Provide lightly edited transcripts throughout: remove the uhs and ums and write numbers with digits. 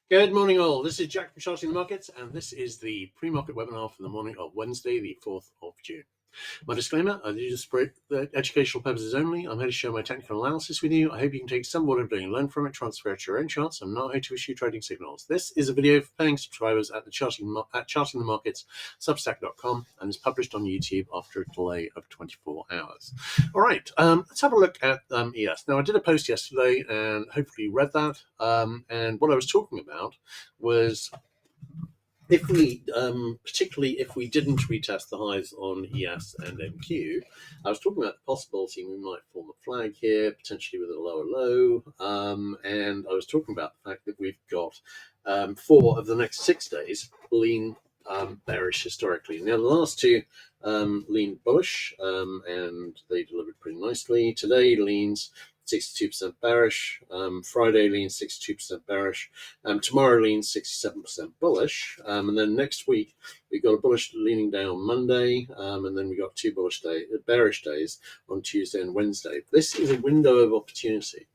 Good morning, all. This is Jack from Charting the Markets, and this is the pre-market webinar for the morning of Wednesday, the 4th of June. My disclaimer, I do this for educational purposes only. I'm here to share my technical analysis with you. I hope you can take some what I'm doing and learn from it, transfer it to your own charts. I'm not here to issue trading signals. This is a video for paying subscribers at Charting the Markets, substack.com, and is published on YouTube after a delay of 24 hours. All right, let's have a look at ES. Now, I did a post yesterday, and hopefully you read that. And what I was talking about was if we, particularly if we didn't retest the highs on ES and MQ, I was talking about the possibility we might form a flag here, potentially with a lower low, and I was talking about the fact that we've got 4 of the next 6 days lean bearish historically. Now, the last 2 lean bullish, and they delivered pretty nicely. Today leans 62% bearish. Friday leans 62% bearish. Tomorrow leans 67% bullish. And then next week we've got a bullish leaning day on Monday, and then we got 2 bearish days on Tuesday and Wednesday. This is a window of opportunity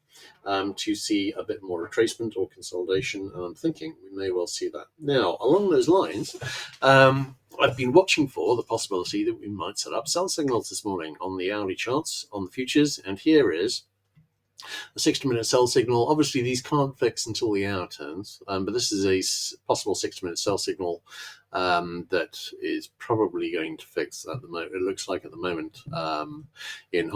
to see a bit more retracement or consolidation, and I'm thinking we may well see that. Now, along those lines, I've been watching for the possibility that we might set up sell signals this morning on the hourly charts, on the futures, and here is a 60-minute sell signal. Obviously, these can't fix until the hour turns, but this is a possible 60-minute sell signal that is probably going to fix at the moment. It looks like at the moment in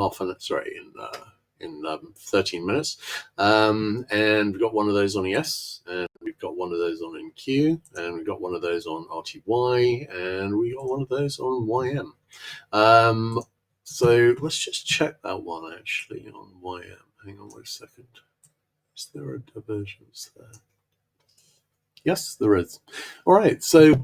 13 minutes. And we've got one of those on ES, and we've got one of those on NQ, and we've got one of those on RTY, and we got one of those on YM. So let's just check that one actually on YM. Hang on 1 second. Is there a divergence there? Yes, there is. All right, so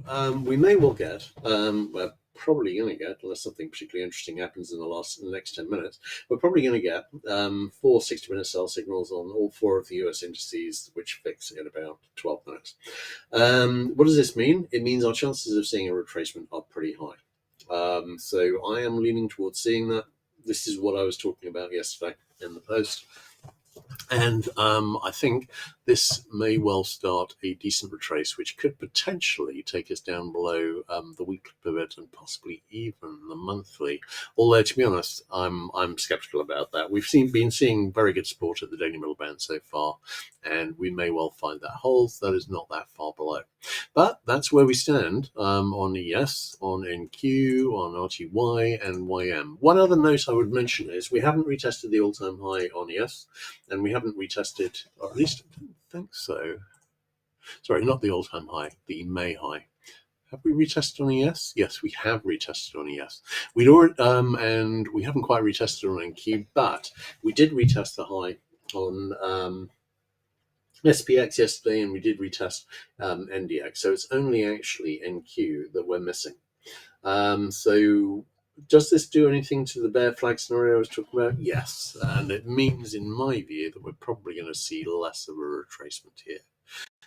we may well get, we're probably going to get, unless something particularly interesting happens in the next 10 minutes, we're probably going to get 4 60-minute sell signals on all 4 of the US indices, which fix in about 12 minutes. What does this mean? It means our chances of seeing a retracement are pretty high. So I am leaning towards seeing that. This is what I was talking about yesterday in the post. And I think this may well start a decent retrace, which could potentially take us down below the weekly pivot and possibly even the monthly. Although, to be honest, I'm skeptical about that. We've been seeing very good support at the daily middle band so far, and we may well find that holds. That is not that far below. But that's where we stand on ES, on NQ, on RTY, and YM. One other note I would mention is we haven't retested the all-time high on ES, and we haven't retested, or at least I don't think so. Sorry, not the all-time high, the May high. Have we retested on ES? Yes, we have retested on ES. We'd already, and we haven't quite retested on NQ, but we did retest the high on SPX yesterday, and we did retest NDX. So it's only actually NQ that we're missing. So does this do anything to the bear flag scenario I was talking about? Yes. And it means, in my view, that we're probably going to see less of a retracement here.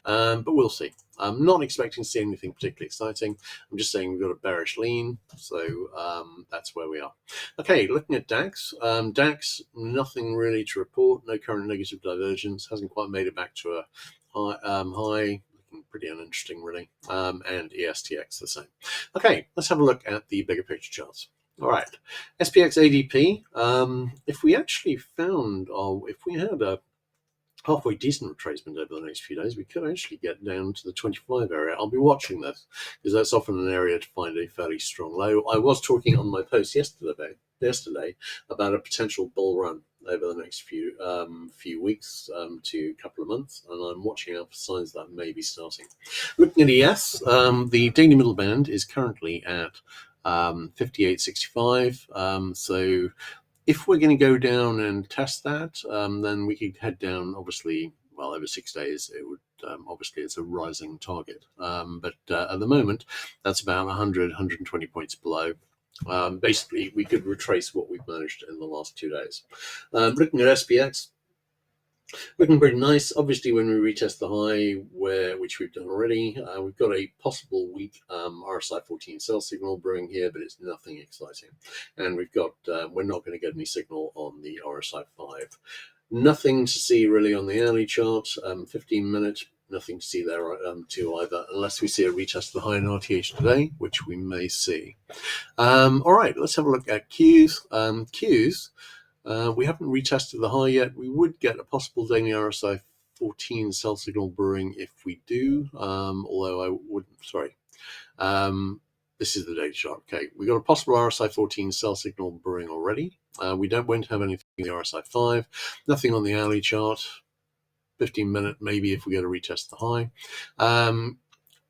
But we'll see. I'm not expecting to see anything particularly exciting. I'm just saying we've got a bearish lean, so that's where we are. Okay, looking at DAX. DAX, nothing really to report. No current negative divergence. Hasn't quite made it back to a high. Looking pretty uninteresting, really. And ESTX the same. Okay, let's have a look at the bigger picture charts. All right, SPX ADP. If we actually found, if we had a halfway decent retracement over the next few days, we could actually get down to the 25 area. I'll be watching this because that's often an area to find a fairly strong low. I was talking on my post yesterday about a potential bull run over the next few weeks to a couple of months, and I'm watching out for signs that may be starting. Looking at ES, the daily middle band is currently at 58.65. So if we're going to go down and test that, then we could head down, obviously, well, over 6 days. It would, obviously, it's a rising target. But at the moment, that's about 100, 120 points below. Basically, we could retrace what we've managed in the last 2 days. Looking at SPX, looking pretty nice. Obviously, when we retest the high, which we've done already, we've got a possible weak RSI 14 sell signal brewing here, but it's nothing exciting. And we've got, we're not going to get any signal on the RSI 5. Nothing to see really on the hourly chart. 15 minute, nothing to see there too either, unless we see a retest of the high in RTH today, which we may see. All right, let's have a look at Qs. Qs, we haven't retested the high yet. We would get a possible daily RSI 14 sell signal brewing if we do, although I wouldn't, sorry. This is the daily chart. Okay, we got a possible RSI 14 sell signal brewing already. We won't have anything in the RSI 5, nothing on the hourly chart. 15-minute maybe if we get a retest the high.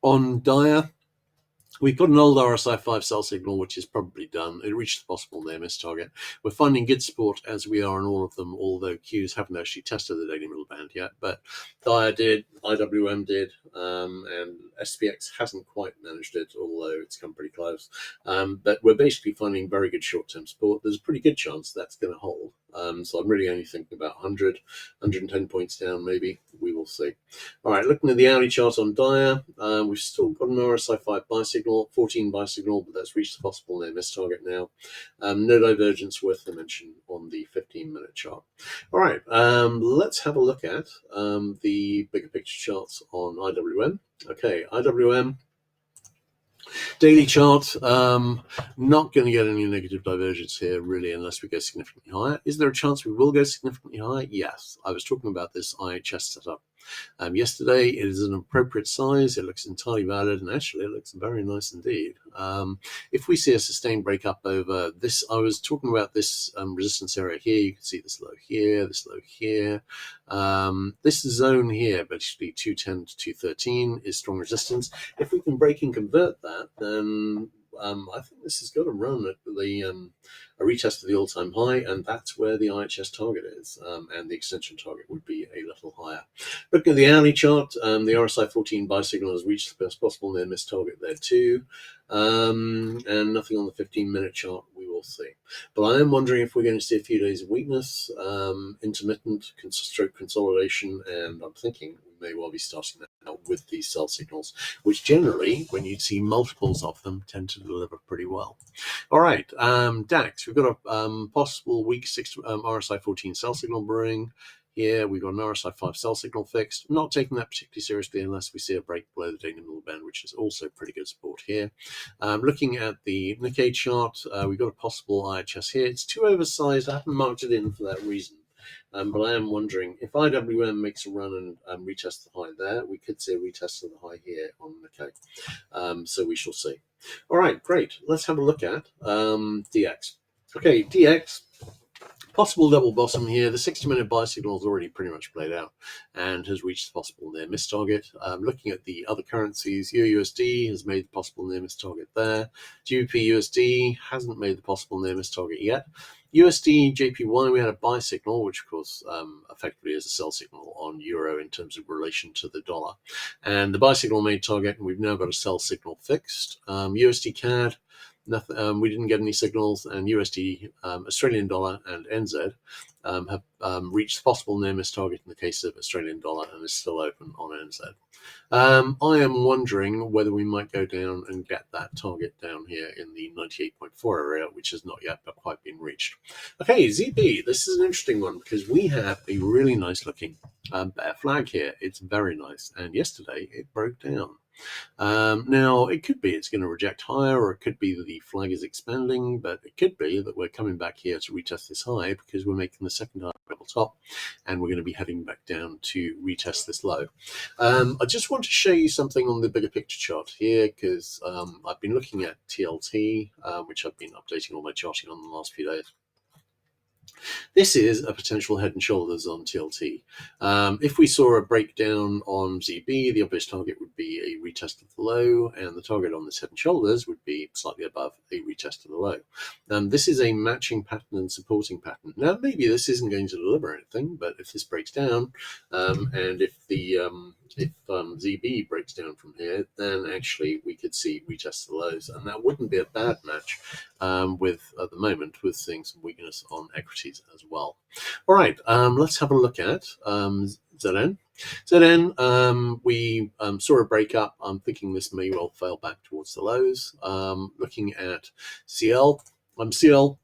On Dia, we've got an old RSI 5 sell signal, which is probably done. It reached the possible near miss target. We're finding good support as we are in all of them, although Qs haven't actually tested the daily middle band yet. But Dia did, IWM did, and SPX hasn't quite managed it, although it's come pretty close. But we're basically finding very good short-term support. There's a pretty good chance that's going to hold. So I'm really only thinking about 100, 110 points down, maybe. We will see. All right, looking at the hourly chart on Dia, we've still got an RSI 5 buy signal, 14 buy signal, but that's reached the possible near miss target now. No divergence worth the mention on the 15-minute chart. All right, let's have a look at the bigger picture charts on IWM. Okay, IWM. Daily chart, not going to get any negative divergence here, really, unless we go significantly higher. Is there a chance we will go significantly higher? Yes. I was talking about this IHS setup yesterday. It is an appropriate size. It looks entirely valid, and actually it looks very nice indeed. If we see a sustained breakup over this, I was talking about this resistance area here. You can see this low here, this low here. This zone here, basically 210 to 213, is strong resistance. If we can break and convert that, then I think this has got to run at a retest of the all-time high, and that's where the IHS target is, and the extension target would be a little higher. Looking at the hourly chart, the RSI 14 buy signal has reached the best possible near miss target there too, and nothing on the 15-minute chart. We will see. But I am wondering if we're going to see a few days of weakness, intermittent stroke consolidation, and I'm thinking we may well be starting that now with these sell signals, which generally, when you see multiples of them, tend to deliver pretty well. All right, DAX, we've got a possible week 6 RSI 14 sell signal brewing. Here we've got an RSI 5 sell signal fixed. Not taking that particularly seriously unless we see a break below the daily middle band, which is also pretty good support here. Looking at the Nikkei chart, we've got a possible IHS here. It's too oversized. I haven't marked it in for that reason. But I am wondering if IWM makes a run and retests the high there, we could see a retest of the high here on Nikkei. So we shall see. All right, great. Let's have a look at DX. Okay, DX. Possible double bottom here. The 60-minute buy signal has already pretty much played out and has reached the possible near miss target. Looking at the other currencies, EURUSD has made the possible near miss target there. GBP USD hasn't made the possible near miss target yet. USD JPY, we had a buy signal, which of course effectively is a sell signal on euro in terms of relation to the dollar. And the buy signal made target, and we've now got a sell signal fixed. USD CAD, nothing, we didn't get any signals, and USD, Australian dollar, and NZ have reached the possible near miss target in the case of Australian dollar and is still open on NZ. I am wondering whether we might go down and get that target down here in the 98.4 area, which has not yet quite been reached. Okay, ZB, this is an interesting one because we have a really nice looking bear flag here. It's very nice, and yesterday it broke down. Now, it could be it's going to reject higher, or it could be that the flag is expanding, but it could be that we're coming back here to retest this high because we're making the second high level top, and we're going to be heading back down to retest this low. I just want to show you something on the bigger picture chart here because I've been looking at TLT, which I've been updating all my charting on the last few days. This is a potential head and shoulders on TLT. If we saw a breakdown on ZB, the obvious target would be a retest of the low, and the target on this head and shoulders would be slightly above a retest of the low. This is a matching pattern and supporting pattern. Now, maybe this isn't going to deliver anything, but if this breaks down, and if the ZB breaks down from here, then actually we could see retest the lows, and that wouldn't be a bad match with, at the moment, with seeing some weakness on equities as well. All right, let's have a look at ZN. ZN, we saw a breakup. I'm thinking this may well fail back towards the lows. Looking at CL, CL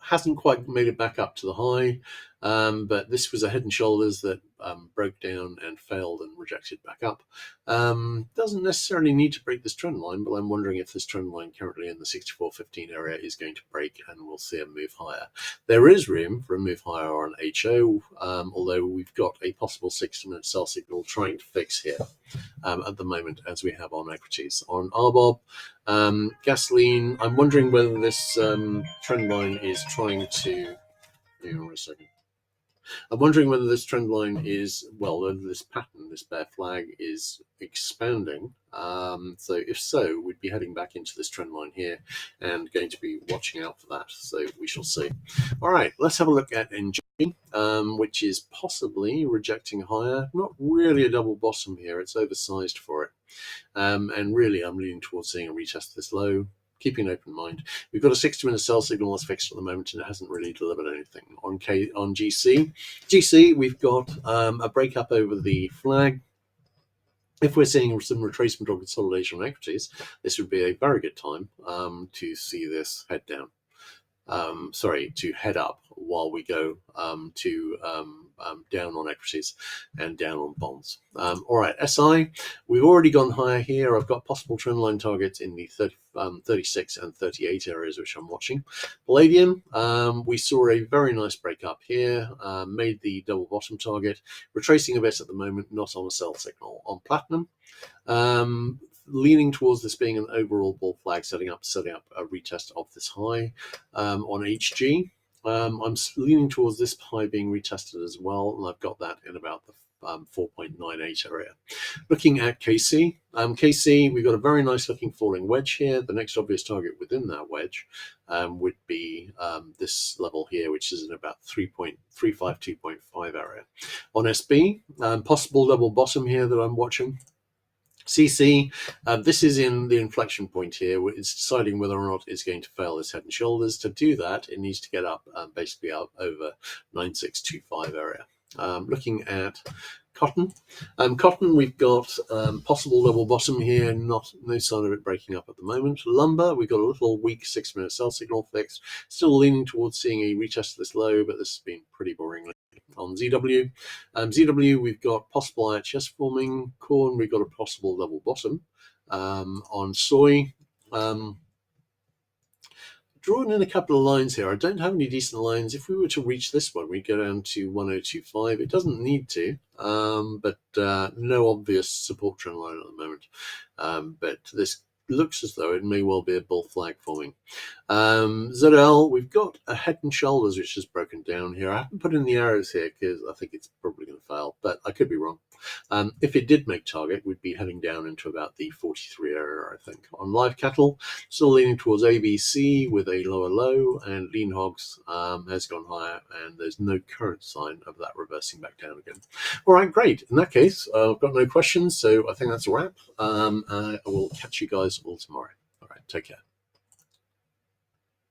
hasn't quite made it back up to the high, but this was a head and shoulders that broke down and failed and rejected back up. Doesn't necessarily need to break this trend line, but I'm wondering if this trend line currently in the 64.15 area is going to break and we'll see a move higher. There is room for a move higher on HO, although we've got a possible 60-minute sell signal trying to fix here at the moment, as we have on equities. On RBOB, gasoline, I'm wondering whether this trend line is trying to... Hang on a second. I'm wondering whether this trend line is, well, whether this pattern, this bear flag, is expanding. So if so, we'd be heading back into this trend line here and going to be watching out for that. So we shall see. All right, let's have a look at NG, which is possibly rejecting higher. Not really a double bottom here. It's oversized for it. And really, I'm leaning towards seeing a retest of this low. Keeping an open mind. We've got a 60-minute sell signal that's fixed at the moment, and it hasn't really delivered anything. On GC, we've got a breakup over the flag. If we're seeing some retracement or consolidation on equities, this would be a very good time to see this head down. To head up while we go down on equities and down on bonds. All right, SI, we've already gone higher here. I've got possible trend line targets in the 36 and 38 areas, which I'm watching. Palladium, we saw a very nice break up here, made the double bottom target, retracing a bit at the moment, not on a sell signal. On platinum, leaning towards this being an overall bull flag, setting up a retest of this high. On HG, I'm leaning towards this high being retested as well, and I've got that in about the 4.98 area. Looking at KC, we've got a very nice looking falling wedge here. The next obvious target within that wedge would be this level here, which is in about 352.5 area. On SB, possible double bottom here that I'm watching. CC, this is in the inflection point here. It's deciding whether or not it's going to fail this head and shoulders. To do that, it needs to get up, basically up over 9625 area. Looking at cotton. Cotton, we've got possible double bottom here, no sign of it breaking up at the moment. Lumber, we've got a little weak 6-minute sell signal fixed. Still leaning towards seeing a retest of this low, but this has been pretty boring. On ZW, we've got possible IHS forming. Corn, we've got a possible double bottom. On soy, drawn in a couple of lines here. I don't have any decent lines. If we were to reach this one, we'd go down to 1025. It doesn't need to, but no obvious support trend line at the moment. But this looks as though it may well be a bull flag forming. ZL, we've got a head and shoulders which is broken down here. I haven't put in the arrows here because I think it's probably going to fail, but I could be wrong. If it did make target, we'd be heading down into about the 43 area, I think. On live cattle, still leaning towards ABC with a lower low, and lean hogs has gone higher, and there's no current sign of that reversing back down again. All right, great. In that case, I've got no questions, so I think that's a wrap. I will catch you guys all tomorrow. All right, take care.